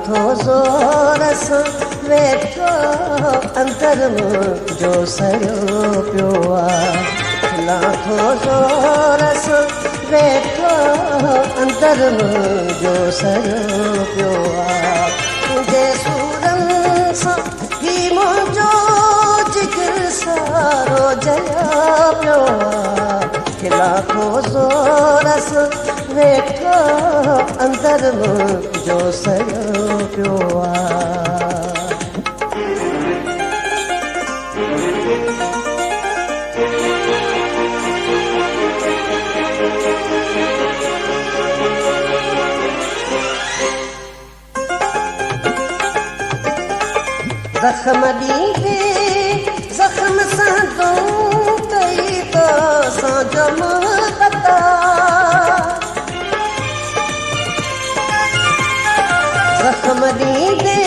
थो ज़ोर सां वेठो अंदर मुंहिंजो सॼो पियो आहे खिलां थो ज़ोर सां वेठो अंदर मुंहिंजो सॼो पियो आहे तुंहिंजे सूरनि सां ही मुंहिंजो जिगर सारो जलियो पियो आहे खिलां थो ज़ोर सां वेठो अंदर मुंहिंजो सॼो पियो आहे ज़ख़्म ॾींदे ज़ख़्म सां तूं कई त असांजो मोहबत ज़ख़्म ॾींदे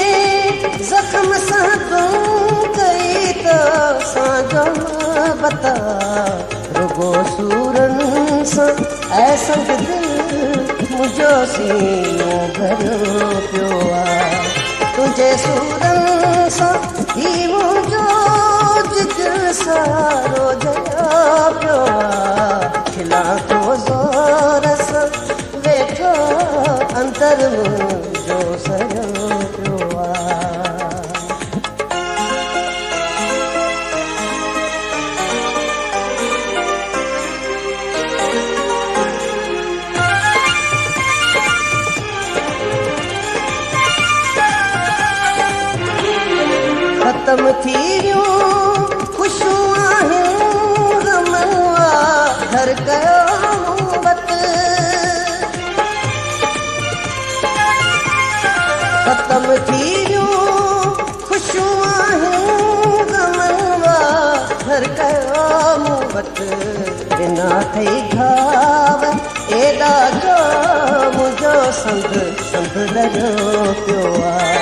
ज़ख़्म सां तूं कई त असांजो मोहबत रुगो सूरनि सां ऐं संग दिलि मुंहिंजो सीनो भरियो पियो आहे तुंहिंजे सूरनि सां ही मुंहिंजो जिगर सारो जलियो पियो आहे खिलां थो ज़ोर सां वेठो अंदर मुंहिंजो सॼो पियो आहे ख़तम थी वियूं ख़ुशियूं आहियूं ग़म घर कयो मोहबत ख़तम थी वियूं ख़ुशियूं आहियूं ग़म घर कयो मोहबत बिना ठही घाव एॾा जो मुंहिंजो संग संग लॻियो पियो आहे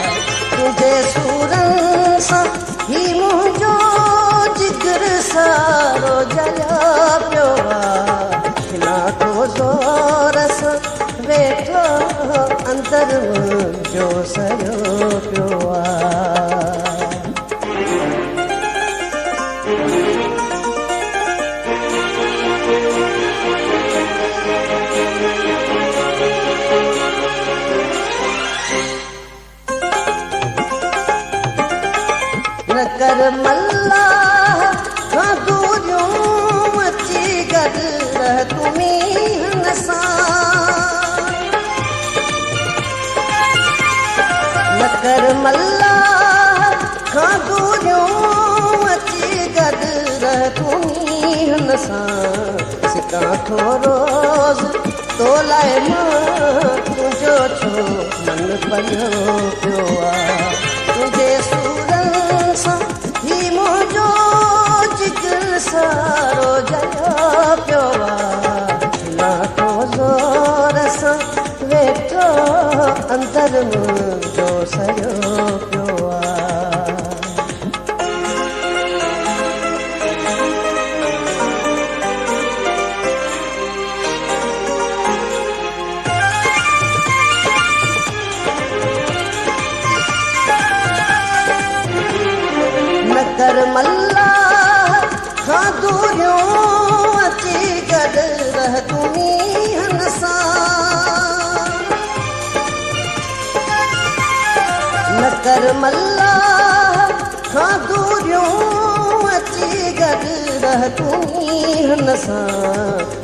तुंहिंजे सूरनि सां ही मुंहिंजो जिगर सारो जलियो पियो आहे खिलां थो ज़ोर सां वेठो अंदर मुंहिंजो सॼो पियो आहे न कर मल्लाह खां दूरियूं अची गॾु रह तूं मींहं सां न कर मल्लाह खां दूरियूं अची गॾु रह तूं मींहं सां सिकां थो रोज़ तो लाइ मां तुंहिंजो छो मन पलियो पियो आहे तुंहिंजे सूरनि सां ही मुंहिंजो जिगर सारो जलियो पियो आहे खिलां थो ज़ोर सां वेठो अंदर मुंहिंजो सॼो पियो आहे न कर मल्लाह खां दूरियूं अची गॾु रह तूं मींहं सां न कर मल्लाह खां दूरियूं अची गॾु रह तूं मींहं सां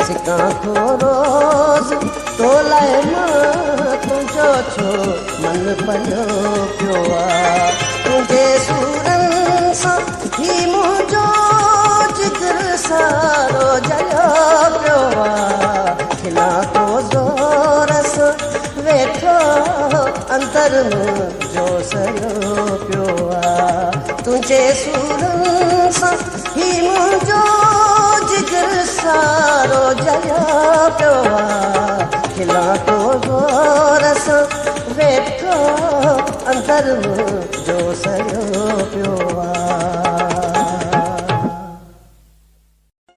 सिकां थो रोज़ तो लाइ मां तुंहिंजो छो मन पलियो पियो आहे तुंहिंजे सूरनि सां ही मुंहिंजो जिगर सारो जलियो पियो आहे खिलां थो ज़ोर सां वेठो अंदर मुंहिंजो सॼो पियो आहे तुंहिंजे सूरनि सां ही मुंहिंजो जिगर सारो जलियो पियो आहे खिलां थो ज़ोर सां वेठो अंदर मुंहिंजो सॼो पियो